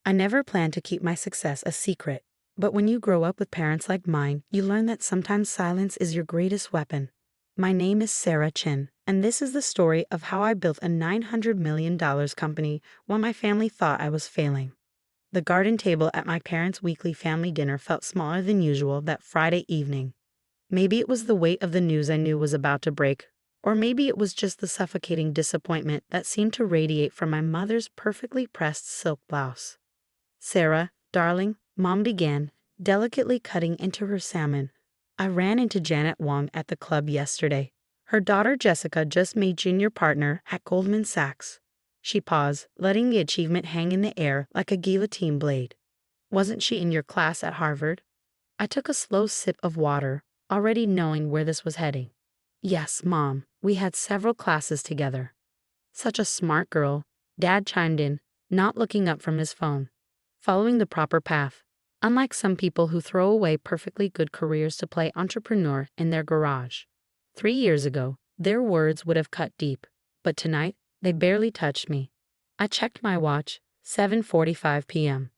I never planned to keep my success a secret, but when you grow up with parents like mine, you learn that sometimes silence is your greatest weapon. My name is Sarah Chin, and this is the story of how I built a $900 million company while my family thought I was failing. The garden table at my parents' weekly family dinner felt smaller than usual that Friday evening. Maybe it was the weight of the news I knew was about to break, or maybe it was just the suffocating disappointment that seemed to radiate from my mother's perfectly pressed silk blouse. "Sarah, darling," Mom began, delicately cutting into her salmon. "I ran into Janet Wong at the club yesterday. Her daughter Jessica just made junior partner at Goldman Sachs." She paused, letting the achievement hang in the air like a guillotine blade. "Wasn't she in your class at Harvard?" I took a slow sip of water, already knowing where this was heading. "Yes, Mom, we had several classes together." "Such a smart girl," Dad chimed in, not looking up from his phone. "Following the proper path. Unlike some people who throw away perfectly good careers to play entrepreneur in their garage. 3 years ago, their words would have cut deep, but tonight, they barely touched me." I checked my watch, 7:45 p.m.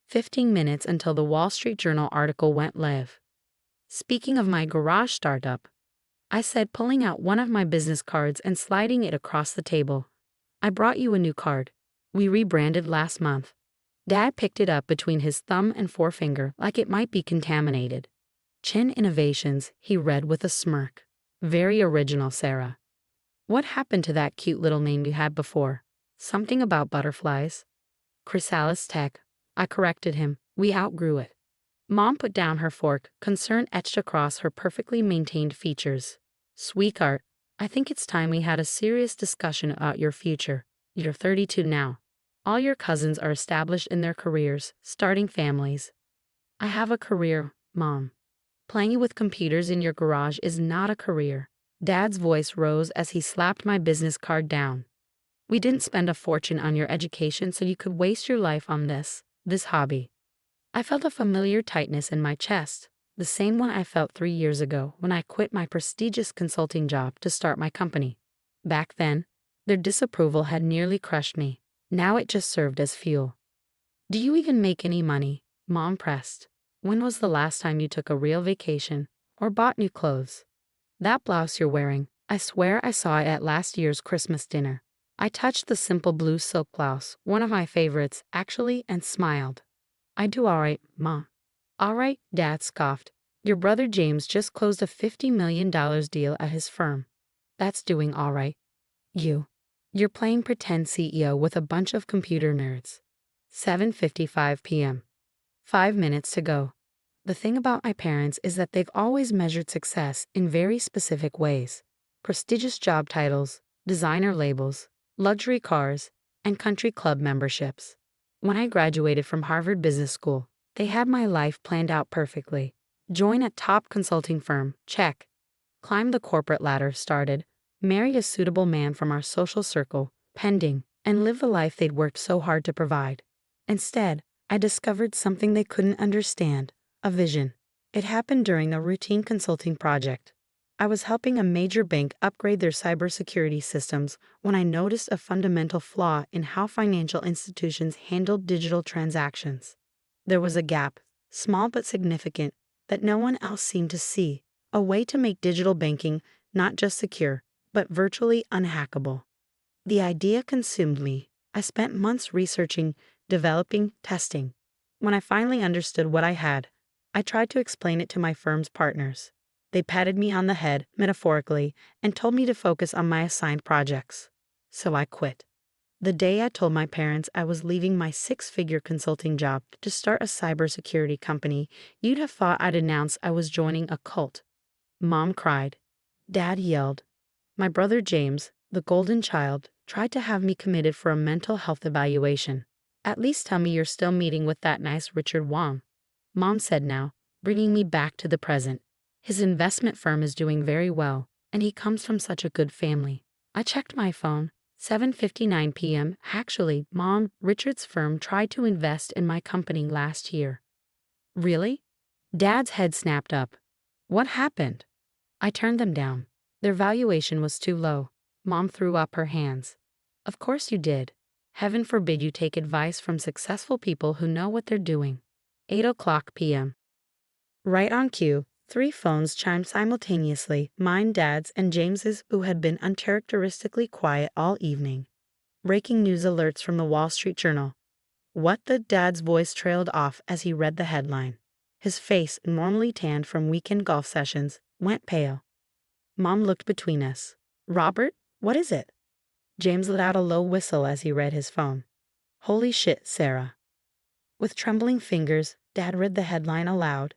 15 minutes until the Wall Street Journal article went live. "Speaking of my garage startup," I said, pulling out one of my business cards and sliding it across the table. "I brought you a new card. We rebranded last month." Dad picked it up between his thumb and forefinger like it might be contaminated. "Chin Innovations," he read with a smirk. "Very original, Sarah. What happened to that cute little name you had before? Something about butterflies?" "Chrysalis Tech," I corrected him. "We outgrew it." Mom put down her fork, concern etched across her perfectly maintained features. "Sweetheart, I think it's time we had a serious discussion about your future. You're 32 now. All your cousins are established in their careers, starting families. I have a career, Mom. Playing with computers in your garage is not a career." Dad's voice rose as he slapped my business card down. "We didn't spend a fortune on your education so you could waste your life on this hobby." I felt a familiar tightness in my chest, the same one I felt 3 years ago when I quit my prestigious consulting job to start my company. Back then, their disapproval had nearly crushed me. Now it just served as fuel. "Do you even make any money?" Mom pressed. "When was the last time you took a real vacation or bought new clothes? That blouse you're wearing, I swear I saw it at last year's Christmas dinner." I touched the simple blue silk blouse, one of my favorites, actually, and smiled. "I do all right, Ma." "All right," Dad scoffed. "Your brother James just closed a $50 million deal at his firm. That's doing all right. You're playing pretend CEO with a bunch of computer nerds." 7:55 p.m. 5 minutes to go. The thing about my parents is that they've always measured success in very specific ways. Prestigious job titles, designer labels, luxury cars, and country club memberships. When I graduated from Harvard Business School, they had my life planned out perfectly. Join a top consulting firm, check. Climb the corporate ladder, started. Marry a suitable man from our social circle, pending, and live the life they'd worked so hard to provide. Instead, I discovered something they couldn't understand, a vision. It happened during a routine consulting project. I was helping a major bank upgrade their cybersecurity systems when I noticed a fundamental flaw in how financial institutions handled digital transactions. There was a gap, small but significant, that no one else seemed to see, a way to make digital banking not just secure, but virtually unhackable. The idea consumed me. I spent months researching, developing, testing. When I finally understood what I had, I tried to explain it to my firm's partners. They patted me on the head, metaphorically, and told me to focus on my assigned projects. So I quit. The day I told my parents I was leaving my six-figure consulting job to start a cybersecurity company, you'd have thought I'd announced I was joining a cult. Mom cried. Dad yelled. My brother James, the golden child, tried to have me committed for a mental health evaluation. "At least tell me you're still meeting with that nice Richard Wong," Mom said now, bringing me back to the present. "His investment firm is doing very well, and he comes from such a good family." I checked my phone. 7:59 p.m. Actually, Mom, Richard's firm tried to invest in my company last year. Really? Dad's head snapped up. What happened? I turned them down. Their valuation was too low. Mom threw up her hands. Of course you did. Heaven forbid you take advice from successful people who know what they're doing. 8 o'clock p.m. Right on cue, 3 phones chimed simultaneously, mine, Dad's, and James's, who had been uncharacteristically quiet all evening. Breaking news alerts from the Wall Street Journal. What the Dad's voice trailed off as he read the headline. His face, normally tanned from weekend golf sessions, went pale. Mom looked between us. Robert, what is it? James let out a low whistle as he read his phone. Holy shit, Sarah. With trembling fingers, Dad read the headline aloud.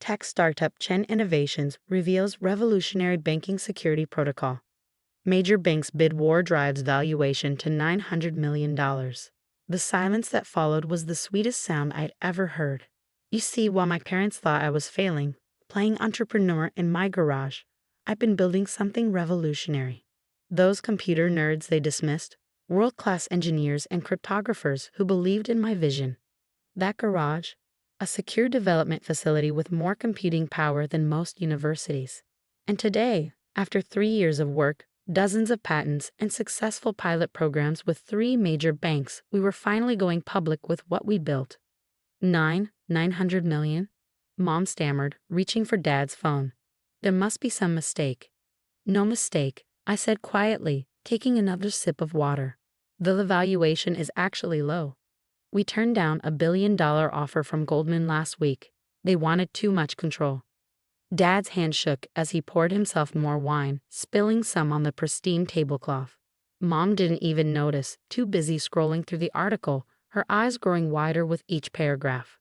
Tech startup Chen Innovations reveals revolutionary banking security protocol. Major banks bid war drives valuation to $900 million. The silence that followed was the sweetest sound I'd ever heard. You see, while my parents thought I was failing, playing entrepreneur in my garage, I've been building something revolutionary. Those computer nerds they dismissed, world-class engineers and cryptographers who believed in my vision. That garage, a secure development facility with more computing power than most universities. And today, after 3 years of work, dozens of patents, and successful pilot programs with 3 major banks, we were finally going public with what we built. 900 million? Mom stammered, reaching for Dad's phone. There must be some mistake. No mistake, I said quietly, taking another sip of water. The valuation is actually low. We turned down a $1 billion offer from Goldman last week. They wanted too much control. Dad's hand shook as he poured himself more wine, spilling some on the pristine tablecloth. Mom didn't even notice, too busy scrolling through the article, her eyes growing wider with each paragraph.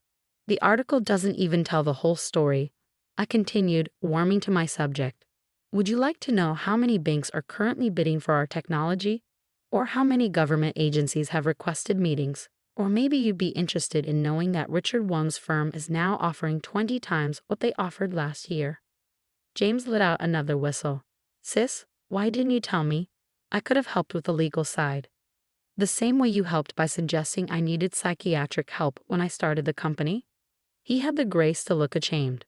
The article doesn't even tell the whole story. I continued, warming to my subject. Would you like to know how many banks are currently bidding for our technology? Or how many government agencies have requested meetings? Or maybe you'd be interested in knowing that Richard Wong's firm is now offering 20 times what they offered last year. James let out another whistle. Sis, why didn't you tell me? I could have helped with the legal side. The same way you helped by suggesting I needed psychiatric help when I started the company? He had the grace to look ashamed.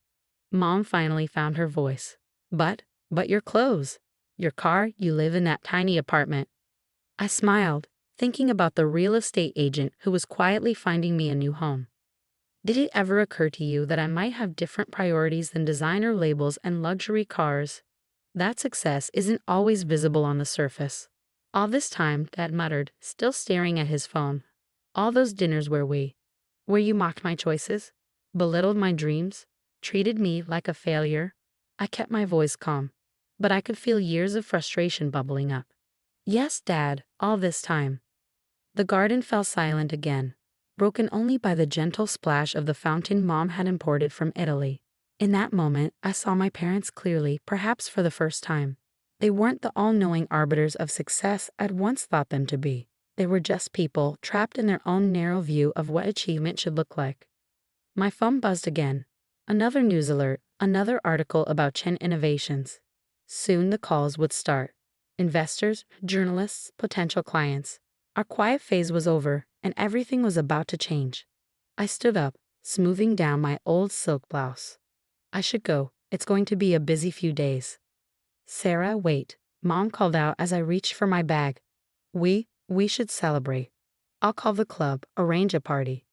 Mom finally found her voice. But your clothes, your car, you live in that tiny apartment. I smiled, thinking about the real estate agent who was quietly finding me a new home. Did it ever occur to you that I might have different priorities than designer labels and luxury cars? That success isn't always visible on the surface. All this time, Dad muttered, still staring at his phone. All those dinners where you mocked my choices, belittled my dreams, treated me like a failure. I kept my voice calm, but I could feel years of frustration bubbling up. Yes, Dad, all this time. The garden fell silent again, broken only by the gentle splash of the fountain Mom had imported from Italy. In that moment, I saw my parents clearly, perhaps for the first time. They weren't the all-knowing arbiters of success I'd once thought them to be. They were just people trapped in their own narrow view of what achievement should look like. My phone buzzed again. Another news alert, another article about Chen Innovations. Soon the calls would start. Investors, journalists, potential clients. Our quiet phase was over, and everything was about to change. I stood up, smoothing down my old silk blouse. I should go. It's going to be a busy few days. Sarah, wait, Mom called out as I reached for my bag. We should celebrate. I'll call the club, arrange a party.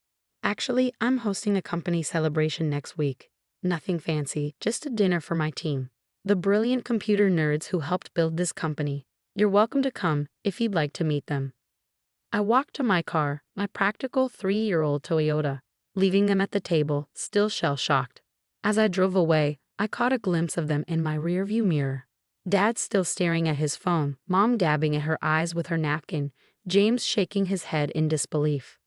Actually, I'm hosting a company celebration next week. Nothing fancy, just a dinner for my team. The brilliant computer nerds who helped build this company. You're welcome to come if you'd like to meet them. I walked to my car, my practical 3-year-old Toyota, leaving them at the table, still shell-shocked. As I drove away, I caught a glimpse of them in my rearview mirror. Dad still staring at his phone, Mom dabbing at her eyes with her napkin, James shaking his head in disbelief.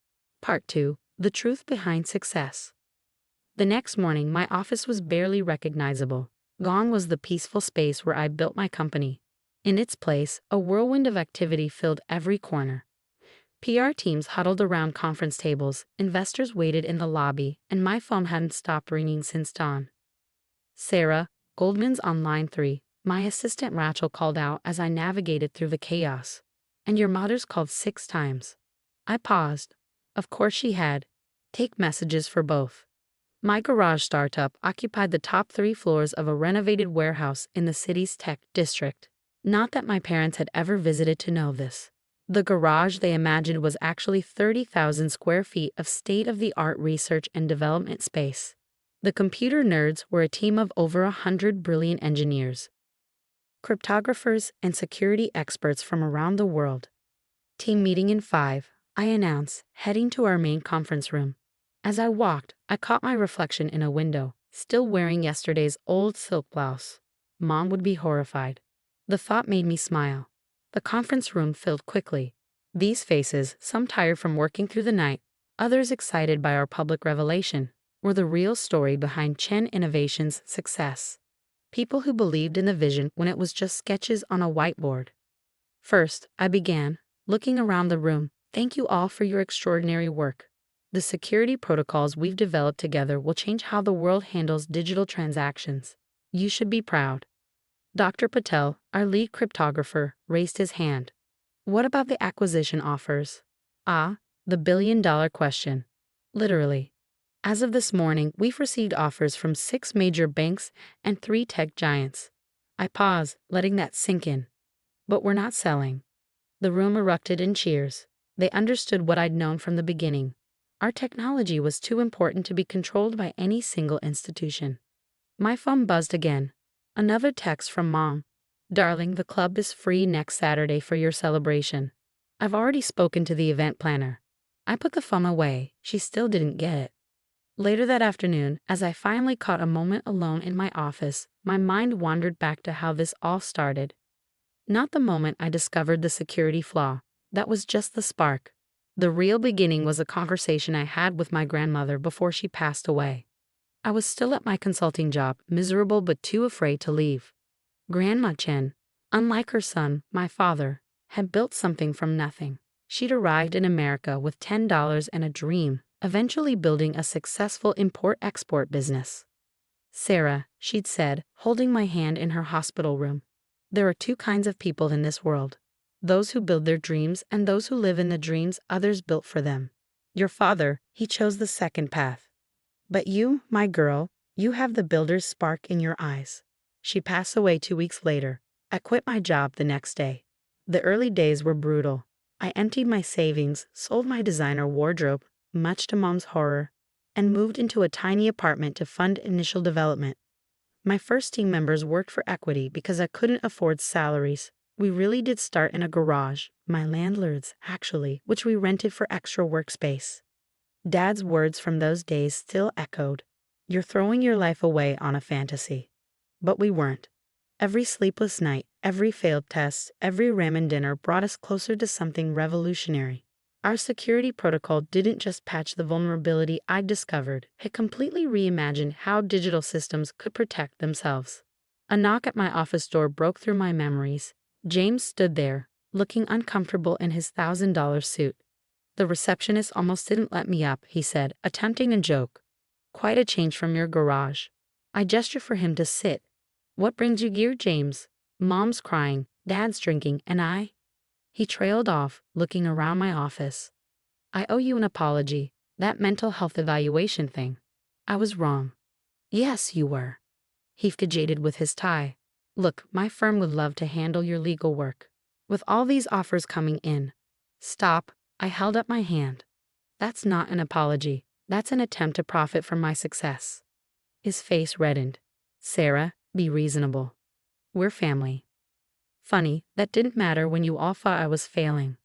Part 2. The Truth Behind Success. The next morning, my office was barely recognizable. Gone was the peaceful space where I built my company. In its place, a whirlwind of activity filled every corner. PR teams huddled around conference tables, investors waited in the lobby, and my phone hadn't stopped ringing since dawn. Sarah, Goldman's on line 3, my assistant Rachel called out as I navigated through the chaos. And your mother's called 6 times. I paused. Of course she had. Take messages for both. My garage startup occupied the top 3 floors of a renovated warehouse in the city's tech district. Not that my parents had ever visited to know this. The garage they imagined was actually 30,000 square feet of state-of-the-art research and development space. The computer nerds were a team of over 100 brilliant engineers, cryptographers, and security experts from around the world. Team meeting in 5, I announced, heading to our main conference room. As I walked, I caught my reflection in a window, still wearing yesterday's old silk blouse. Mom would be horrified. The thought made me smile. The conference room filled quickly. These faces, some tired from working through the night, others excited by our public revelation, were the real story behind Chen Innovation's success. People who believed in the vision when it was just sketches on a whiteboard. First, I began, looking around the room. Thank you all for your extraordinary work. The security protocols we've developed together will change how the world handles digital transactions. You should be proud. Dr. Patel, our lead cryptographer, raised his hand. What about the acquisition offers? Ah, the billion-dollar question. Literally. As of this morning, we've received offers from 6 major banks and 3 tech giants. I paused, letting that sink in. But we're not selling. The room erupted in cheers. They understood what I'd known from the beginning. Our technology was too important to be controlled by any single institution. My phone buzzed again. Another text from Mom. Darling, the club is free next Saturday for your celebration. I've already spoken to the event planner. I put the phone away. She still didn't get it. Later that afternoon, as I finally caught a moment alone in my office, my mind wandered back to how this all started. Not the moment I discovered the security flaw. That was just the spark. The real beginning was a conversation I had with my grandmother before she passed away. I was still at my consulting job, miserable but too afraid to leave. Grandma Chen, unlike her son, my father, had built something from nothing. She'd arrived in America with $10 and a dream, eventually building a successful import-export business. Sarah, she'd said, holding my hand in her hospital room. There are 2 kinds of people in this world. Those who build their dreams and those who live in the dreams others built for them. Your father, he chose the second path. But you, my girl, you have the builder's spark in your eyes. She passed away 2 weeks later. I quit my job the next day. The early days were brutal. I emptied my savings, sold my designer wardrobe, much to Mom's horror, and moved into a tiny apartment to fund initial development. My first team members worked for equity because I couldn't afford salaries. We really did start in a garage, my landlord's, actually, which we rented for extra workspace. Dad's words from those days still echoed. You're throwing your life away on a fantasy. But we weren't. Every sleepless night, every failed test, every ramen dinner brought us closer to something revolutionary. Our security protocol didn't just patch the vulnerability I'd discovered, it completely reimagined how digital systems could protect themselves. A knock at my office door broke through my memories. James stood there, looking uncomfortable in his $1,000 suit. The receptionist almost didn't let me up, he said, attempting a joke. Quite a change from your garage. I gestured for him to sit. What brings you here, James? Mom's crying, Dad's drinking, and I? He trailed off, looking around my office. I owe you an apology. That mental health evaluation thing. I was wrong. Yes, you were. He fidgeted with his tie. Look, my firm would love to handle your legal work. With all these offers coming in. Stop. I held up my hand. That's not an apology. That's an attempt to profit from my success. His face reddened. Sarah, be reasonable. We're family. Funny, that didn't matter when you all thought I was failing.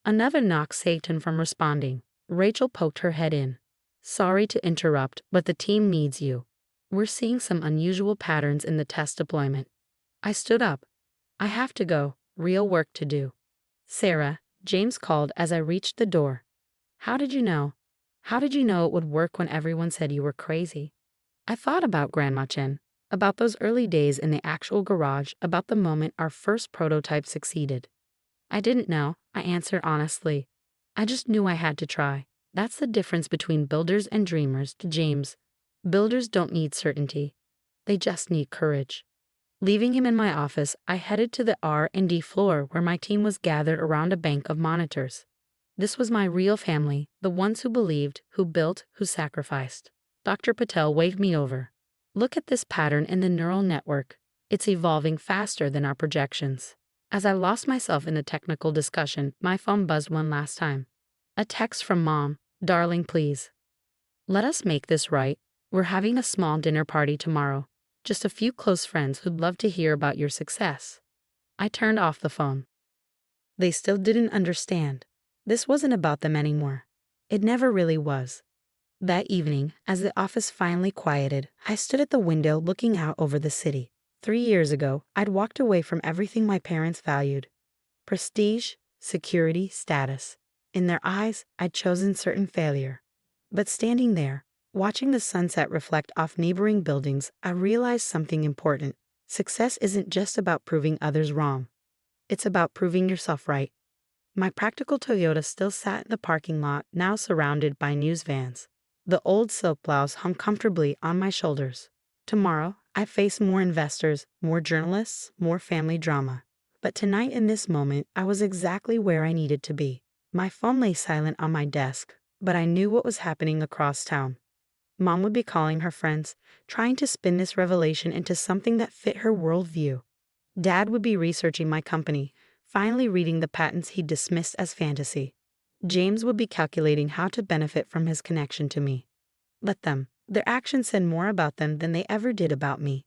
Another knock saved him from responding. Rachel poked her head in. Sorry to interrupt, but the team needs you. We're seeing some unusual patterns in the test deployment. I stood up. I have to go. Real work to do. Sarah, James called as I reached the door. How did you know? How did you know it would work when everyone said you were crazy? I thought about Grandma Chen, about those early days in the actual garage, about the moment our first prototype succeeded. I didn't know, I answered honestly. I just knew I had to try. That's the difference between builders and dreamers, to James. Builders don't need certainty. They just need courage. Leaving him in my office, I headed to the R&D floor where my team was gathered around a bank of monitors. This was my real family, the ones who believed, who built, who sacrificed. Dr. Patel waved me over. Look at this pattern in the neural network. It's evolving faster than our projections. As I lost myself in the technical discussion, my phone buzzed one last time. A text from Mom. "Darling, please. Let us make this right. We're having a small dinner party tomorrow. Just a few close friends who'd love to hear about your success." I turned off the phone. They still didn't understand. This wasn't about them anymore. It never really was. That evening, as the office finally quieted, I stood at the window looking out over the city. 3 years ago, I'd walked away from everything my parents valued: prestige, security, status. In their eyes, I'd chosen certain failure. But standing there, watching the sunset reflect off neighboring buildings, I realized something important. Success isn't just about proving others wrong. It's about proving yourself right. My practical Toyota still sat in the parking lot, now surrounded by news vans. The old silk blouse hung comfortably on my shoulders. Tomorrow, I face more investors, more journalists, more family drama. But tonight, in this moment, I was exactly where I needed to be. My phone lay silent on my desk, but I knew what was happening across town. Mom would be calling her friends, trying to spin this revelation into something that fit her worldview. Dad would be researching my company, finally reading the patents he'd dismissed as fantasy. James would be calculating how to benefit from his connection to me. Let them. Their actions said more about them than they ever did about me.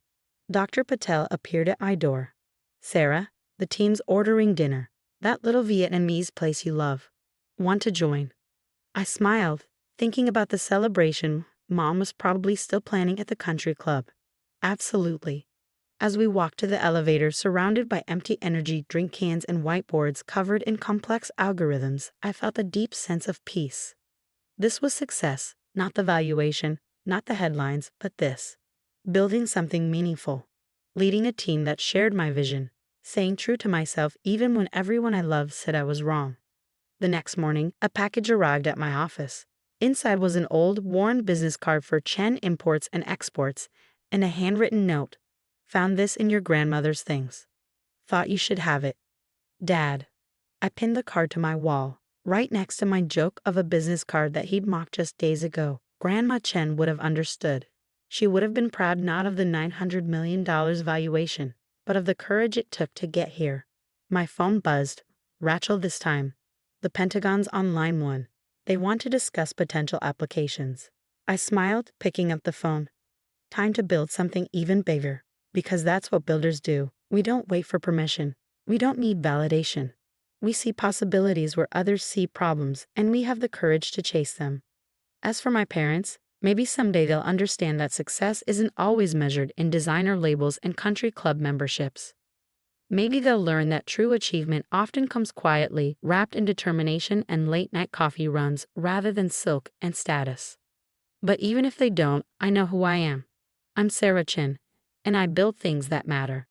Dr. Patel appeared at my door. "Sarah, the team's ordering dinner. That little Vietnamese place you love. Want to join?" I smiled, thinking about the celebration Mom was probably still planning at the country club. Absolutely. As we walked to the elevator, surrounded by empty energy drink cans and whiteboards covered in complex algorithms, I felt a deep sense of peace. This was success, not the valuation, not the headlines, but this. Building something meaningful. Leading a team that shared my vision. Staying true to myself even when everyone I loved said I was wrong. The next morning, a package arrived at my office. Inside was an old, worn business card for Chen Imports and Exports, and a handwritten note. "Found this in your grandmother's things. Thought you should have it. Dad." I pinned the card to my wall, right next to my joke of a business card that he'd mocked just days ago. Grandma Chen would have understood. She would have been proud not of the $900 million valuation, but of the courage it took to get here. My phone buzzed. Rachel this time. The Pentagon's on line 1. They want to discuss potential applications. I smiled, picking up the phone. Time to build something even bigger. Because that's what builders do. We don't wait for permission. We don't need validation. We see possibilities where others see problems, and we have the courage to chase them. As for my parents, maybe someday they'll understand that success isn't always measured in designer labels and country club memberships. Maybe they'll learn that true achievement often comes quietly, wrapped in determination and late-night coffee runs rather than silk and status. But even if they don't, I know who I am. I'm Sarah Chin, and I build things that matter.